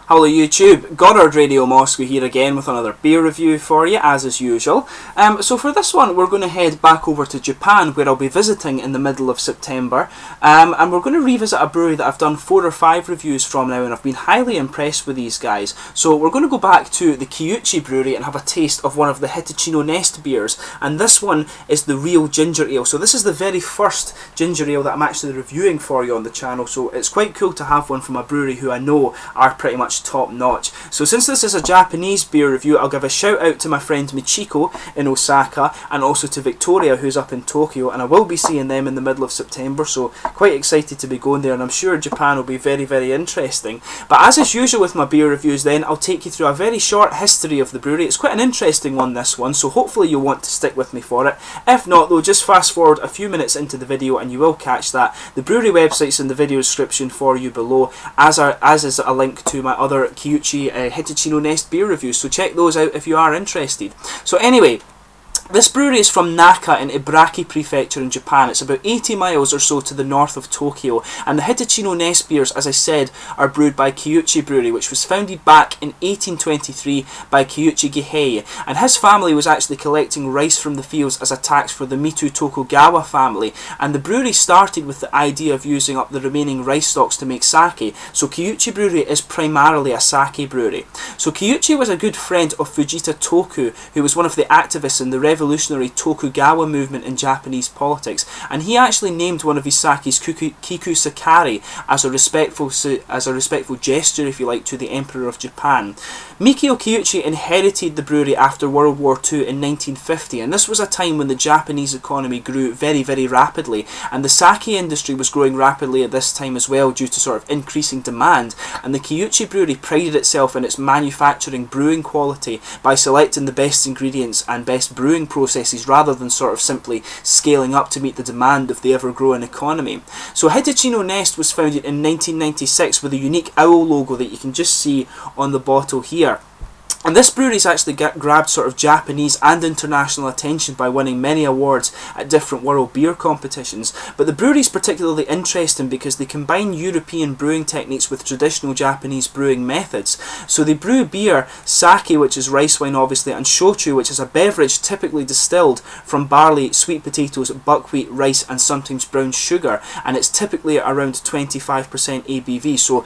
Hello YouTube, Goddard Radio Moscow here again with another beer review for you as is usual. So for this one we're going to head back over to Japan where I'll be visiting in the middle of September, and we're going to revisit a brewery that I've done 4 or 5 reviews from now, and I've been highly impressed with these guys. So we're going to go back to the Kiuchi Brewery and have a taste of one of the Hitachino Nest beers, and this one is the real ginger ale. So this is the very first ginger ale that I'm actually reviewing for you on the channel, so it's quite cool to have one from a brewery who I know are pretty much top notch. So since this is a Japanese beer review, I'll give a shout out to my friend Michiko in Osaka and also to Victoria who's up in Tokyo, and I will be seeing them in the middle of September, so quite excited to be going there, and I'm sure Japan will be very, very interesting. But as is usual with my beer reviews then, I'll take you through a very short history of the brewery. It's quite an interesting one, this one, so hopefully you'll want to stick with me for it. If not though, just fast forward a few minutes into the video and you will catch that. The brewery website's in the video description for you below, as is a link to my other Kiuchi Hitachino Nest beer reviews, so check those out if you are interested. So anyway, this brewery is from Naka in Ibraki Prefecture in Japan. It's about 80 miles or so to the north of Tokyo, and the Hitachino Nest beers, as I said, are brewed by Kiuchi Brewery, which was founded back in 1823 by Kiuchi Gihei, and his family was actually collecting rice from the fields as a tax for the Mito Tokugawa family, and the brewery started with the idea of using up the remaining rice stalks to make sake, so Kiuchi Brewery is primarily a sake brewery. So Kiuchi was a good friend of Fujita Toku, who was one of the activists in the revolutionary Tokugawa movement in Japanese politics, and he actually named one of his sakes Kiku Sakari as a respectful gesture, if you like, to the Emperor of Japan. Mikio Kiuchi inherited the brewery after World War II in 1950, and this was a time when the Japanese economy grew very, very rapidly, and the sake industry was growing rapidly at this time as well due to sort of increasing demand, and the Kiuchi Brewery prided itself in its manufacturing brewing quality by selecting the best ingredients and best brewing processes rather than sort of simply scaling up to meet the demand of the ever-growing economy. So Hitachino Nest was founded in 1996 with a unique owl logo that you can just see on the bottle here. And this brewery's actually grabbed sort of Japanese and international attention by winning many awards at different world beer competitions. But the brewery's particularly interesting because they combine European brewing techniques with traditional Japanese brewing methods. So they brew beer, sake, which is rice wine obviously, and shochu, which is a beverage typically distilled from barley, sweet potatoes, buckwheat, rice and sometimes brown sugar, and it's typically around 25% ABV. So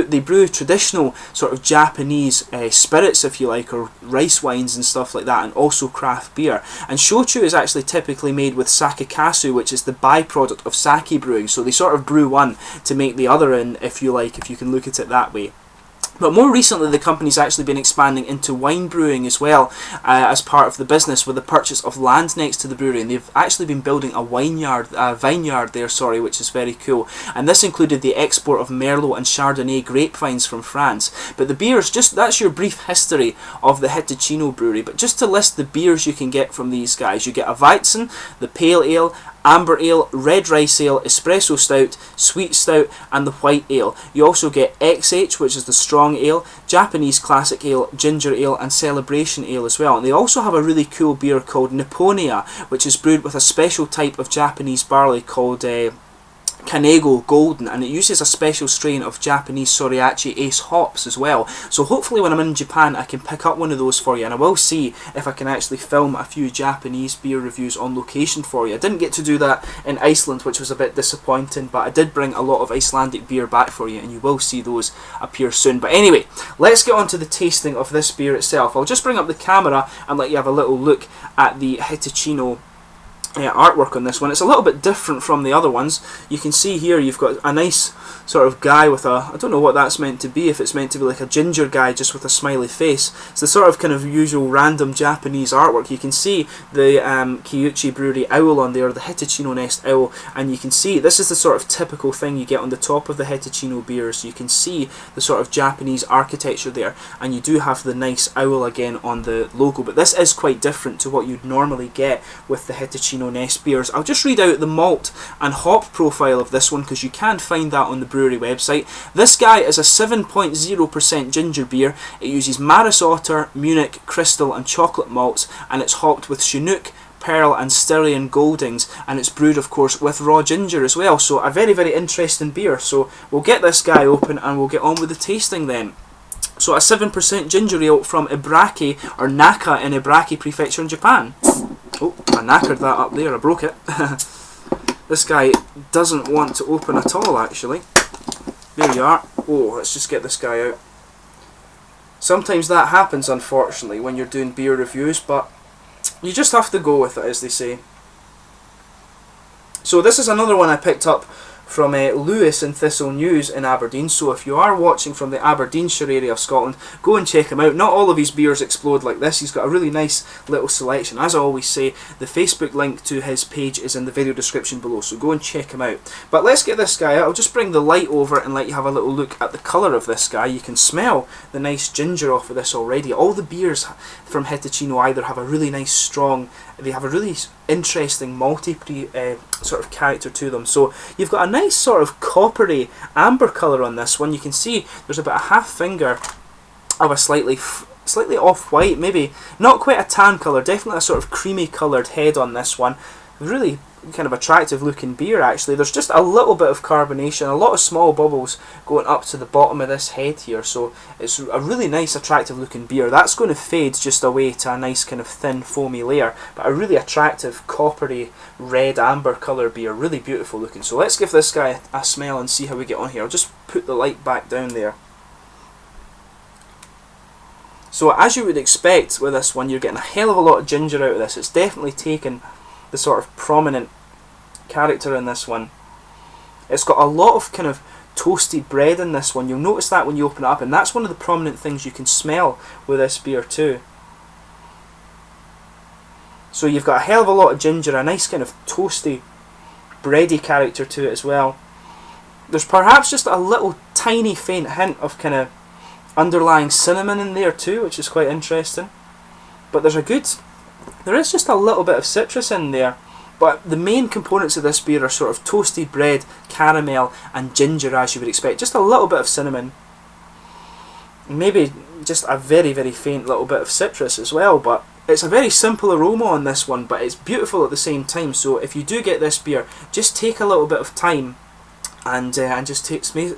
they brew traditional sort of Japanese spirits, if you like, or rice wines and stuff like that, and also craft beer. And shochu is actually typically made with sakekasu, which is the byproduct of sake brewing, so they sort of brew one to make the other in, if you like, if you can look at it that way. But more recently the company's actually been expanding into wine brewing as well, as part of the business, with the purchase of land next to the brewery, and they've actually been building a vineyard there, which is very cool. And this included the export of Merlot and Chardonnay grapevines from France. But the beers, that's your brief history of the Hitachino Brewery. But just to list the beers you can get from these guys, you get a Weizen, the Pale Ale, Amber Ale, Red Rice Ale, Espresso Stout, Sweet Stout and the White Ale. You also get XH, which is the Strong Ale, Japanese Classic Ale, Ginger Ale and Celebration Ale as well. And they also have a really cool beer called Nipponia, which is brewed with a special type of Japanese barley called Kanego Golden, and it uses a special strain of Japanese Soriachi Ace hops as well. So hopefully when I'm in Japan I can pick up one of those for you, and I will see if I can actually film a few Japanese beer reviews on location for you. I didn't get to do that in Iceland, which was a bit disappointing, but I did bring a lot of Icelandic beer back for you, and you will see those appear soon. But anyway, let's get on to the tasting of this beer itself. I'll just bring up the camera and let you have a little look at the Hitachino artwork on this one. It's a little bit different from the other ones. You can see here you've got a nice sort of guy with a, I don't know what that's meant to be, if it's meant to be like a ginger guy just with a smiley face. It's the sort of kind of usual random Japanese artwork. You can see the Kiuchi Brewery owl on there, the Hitachino Nest owl, and you can see this is the sort of typical thing you get on the top of the Hitachino beers. You can see the sort of Japanese architecture there, and you do have the nice owl again on the logo, but this is quite different to what you'd normally get with the Hitachino Nest beers. I'll just read out the malt and hop profile of this one because you can find that on the brewery website. This guy is a 7.0% ginger beer. It uses Maris Otter, Munich, Crystal and chocolate malts, and it's hopped with Chinook, Pearl and Styrian Goldings, and it's brewed of course with raw ginger as well. So a very, very interesting beer. So we'll get this guy open and we'll get on with the tasting then. So a 7% ginger ale from Ibraki, or Naka in Ibraki Prefecture in Japan. Oh, I knackered that up there, I broke it. This guy doesn't want to open at all, actually. There you are. Oh, let's just get this guy out. Sometimes that happens, unfortunately, when you're doing beer reviews, but you just have to go with it, as they say. So this is another one I picked up from Lewis in Thistle News in Aberdeen. So if you are watching from the Aberdeenshire area of Scotland, go and check him out. Not all of his beers explode like this. He's got a really nice little selection. As I always say, the Facebook link to his page is in the video description below, so go and check him out. But let's get this guy out. I'll just bring the light over and let you have a little look at the colour of this guy. You can smell the nice ginger off of this already. All the beers from Hitachino either have a really nice strong, they have a really interesting malty sort of character to them. So you've got a nice sort of coppery amber colour on this one. You can see there's about a half finger of a slightly off-white, maybe not quite a tan colour, definitely a sort of creamy coloured head on this one. Really kind of attractive looking beer, actually. There's just a little bit of carbonation, a lot of small bubbles going up to the bottom of this head here, so it's a really nice attractive looking beer. That's going to fade just away to a nice kind of thin foamy layer, but a really attractive coppery red amber colour beer, really beautiful looking. So let's give this guy a smell and see how we get on here. I'll just put the light back down there. So as you would expect with this one, you're getting a hell of a lot of ginger out of this. It's definitely taken the sort of prominent character in this one. It's got a lot of kind of toasted bread in this one. You'll notice that when you open it up, and that's one of the prominent things you can smell with this beer too. So you've got a hell of a lot of ginger, a nice kind of toasty, bready character to it as well. There's perhaps just a little tiny faint hint of kind of underlying cinnamon in there too, which is quite interesting. But there is just a little bit of citrus in there. But the main components of this beer are sort of toasted bread, caramel and ginger, as you would expect. Just a little bit of cinnamon. Maybe just a very, very faint little bit of citrus as well. But it's a very simple aroma on this one, but it's beautiful at the same time. So if you do get this beer, just take a little bit of time and just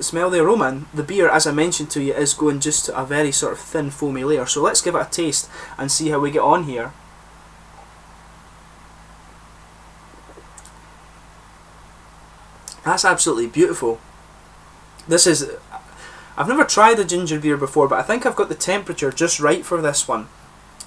smell the aroma. And the beer, as I mentioned to you, is going just to a very sort of thin foamy layer. So let's give it a taste and see how we get on here. That's absolutely beautiful. I've never tried a ginger beer before, but I think I've got the temperature just right for this one.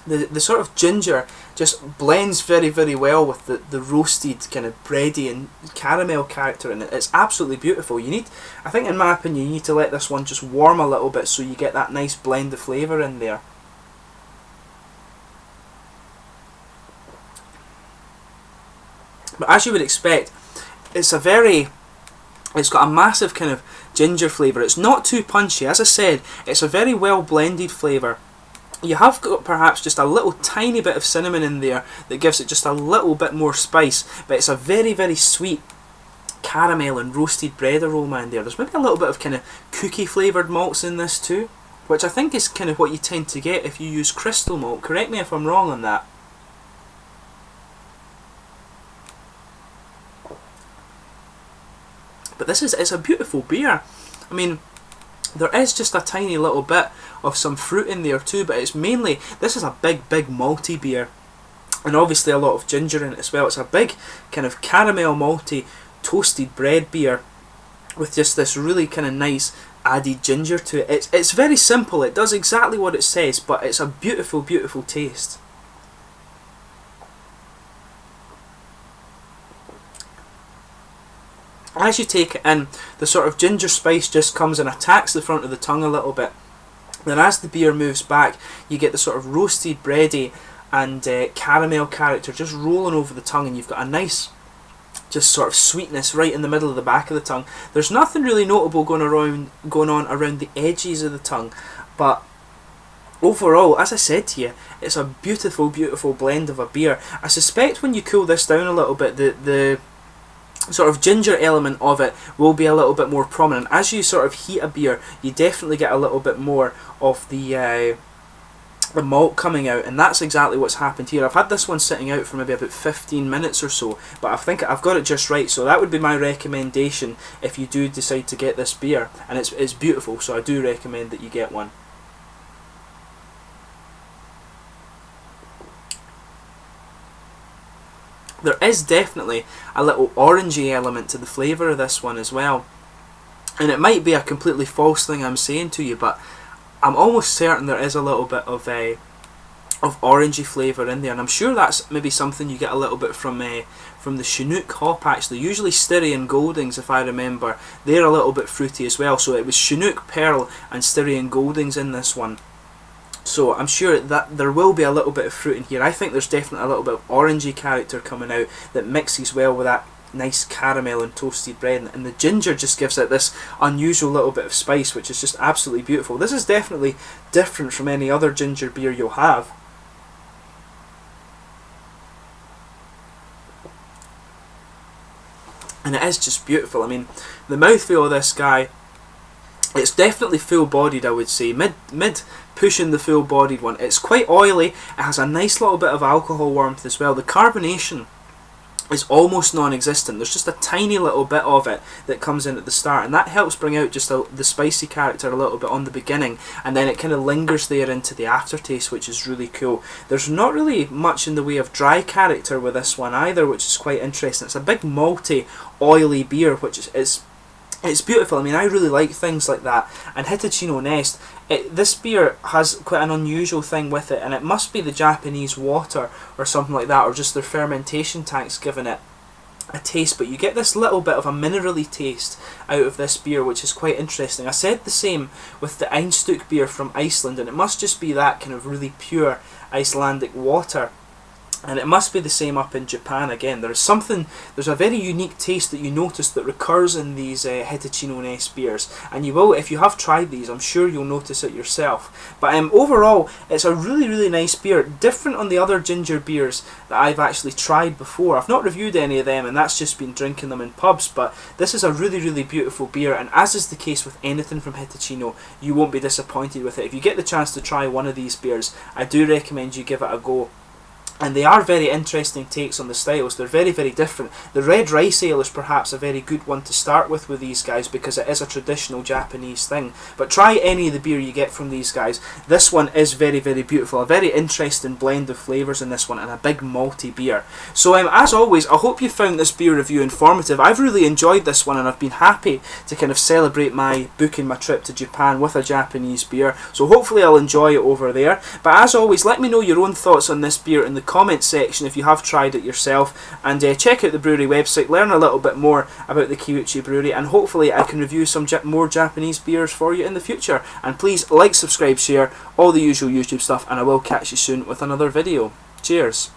The sort of ginger just blends very, very well with the roasted kind of bready and caramel character in it. It's absolutely beautiful. I think in my opinion, you need to let this one just warm a little bit so you get that nice blend of flavour in there. But as you would expect, it's got a massive kind of ginger flavour. It's not too punchy. As I said, it's a very well blended flavour. You have got perhaps just a little tiny bit of cinnamon in there that gives it just a little bit more spice, but it's a very, very sweet caramel and roasted bread aroma in there. There's maybe a little bit of kind of cookie flavoured malts in this too, which I think is kind of what you tend to get if you use crystal malt. Correct me if I'm wrong on that. But it's a beautiful beer. I mean, there is just a tiny little bit of some fruit in there too, but it's mainly, this is a big, big malty beer. And obviously a lot of ginger in it as well. It's a big kind of caramel malty toasted bread beer with just this really kind of nice added ginger to it. It's very simple. It does exactly what it says, but it's a beautiful, beautiful taste. As you take it in, the sort of ginger spice just comes and attacks the front of the tongue a little bit. Then as the beer moves back, you get the sort of roasted bready and caramel character just rolling over the tongue, and you've got a nice just sort of sweetness right in the middle of the back of the tongue. There's nothing really notable going on around the edges of the tongue, but overall, as I said to you, it's a beautiful, beautiful blend of a beer. I suspect when you cool this down a little bit, the sort of ginger element of it will be a little bit more prominent. As you sort of heat a beer, you definitely get a little bit more of the malt coming out, and that's exactly what's happened here. I've had this one sitting out for maybe about 15 minutes or so, but I think I've got it just right, so that would be my recommendation if you do decide to get this beer, and it's beautiful, so I do recommend that you get one. There is definitely a little orangey element to the flavour of this one as well. And it might be a completely false thing I'm saying to you, but I'm almost certain there is a little bit of orangey flavour in there, and I'm sure that's maybe something you get a little bit from the Chinook hop actually. Usually Styrian Goldings, if I remember, they're a little bit fruity as well, so it was Chinook, Pearl and Styrian Goldings in this one. So I'm sure that there will be a little bit of fruit in here. I think there's definitely a little bit of orangey character coming out that mixes well with that nice caramel and toasted bread, and the ginger just gives it this unusual little bit of spice, which is just absolutely beautiful. This is definitely different from any other ginger beer you'll have. And it is just beautiful. I mean, the mouthfeel of this guy, it's definitely full-bodied, I would say. Mid pushing the full-bodied one. It's quite oily. It has a nice little bit of alcohol warmth as well. The carbonation is almost non-existent. There's just a tiny little bit of it that comes in at the start, and that helps bring out just the spicy character a little bit on the beginning, and then it kind of lingers there into the aftertaste, which is really cool. There's not really much in the way of dry character with this one either, which is quite interesting. It's a big malty, oily beer, which is it's beautiful. I mean, I really like things like that. And Hitachino Nest, this beer has quite an unusual thing with it, and it must be the Japanese water or something like that, or just their fermentation tanks giving it a taste, but you get this little bit of a minerally taste out of this beer, which is quite interesting. I said the same with the Einstök beer from Iceland, and it must just be that kind of really pure Icelandic water. And it must be the same up in Japan again. There's a very unique taste that you notice that recurs in these Hitachino Nest beers. And you will, if you have tried these, I'm sure you'll notice it yourself. But overall, it's a really, really nice beer. Different on the other ginger beers that I've actually tried before. I've not reviewed any of them, and that's just been drinking them in pubs. But this is a really, really beautiful beer. And as is the case with anything from Hitachino, you won't be disappointed with it. If you get the chance to try one of these beers, I do recommend you give it a go. And they are very interesting takes on the styles. They're very, very different. The Red Rice Ale is perhaps a very good one to start with these guys, because it is a traditional Japanese thing. But try any of the beer you get from these guys. This one is very, very beautiful. A very interesting blend of flavours in this one, and a big malty beer. So as always, I hope you found this beer review informative. I've really enjoyed this one, and I've been happy to kind of celebrate booking my trip to Japan with a Japanese beer. So hopefully I'll enjoy it over there. But as always, let me know your own thoughts on this beer in the comment section if you have tried it yourself, and check out the brewery website, learn a little bit more about the Kiuchi Brewery, and hopefully I can review some more Japanese beers for you in the future. And please like, subscribe, share, all the usual YouTube stuff, and I will catch you soon with another video. Cheers!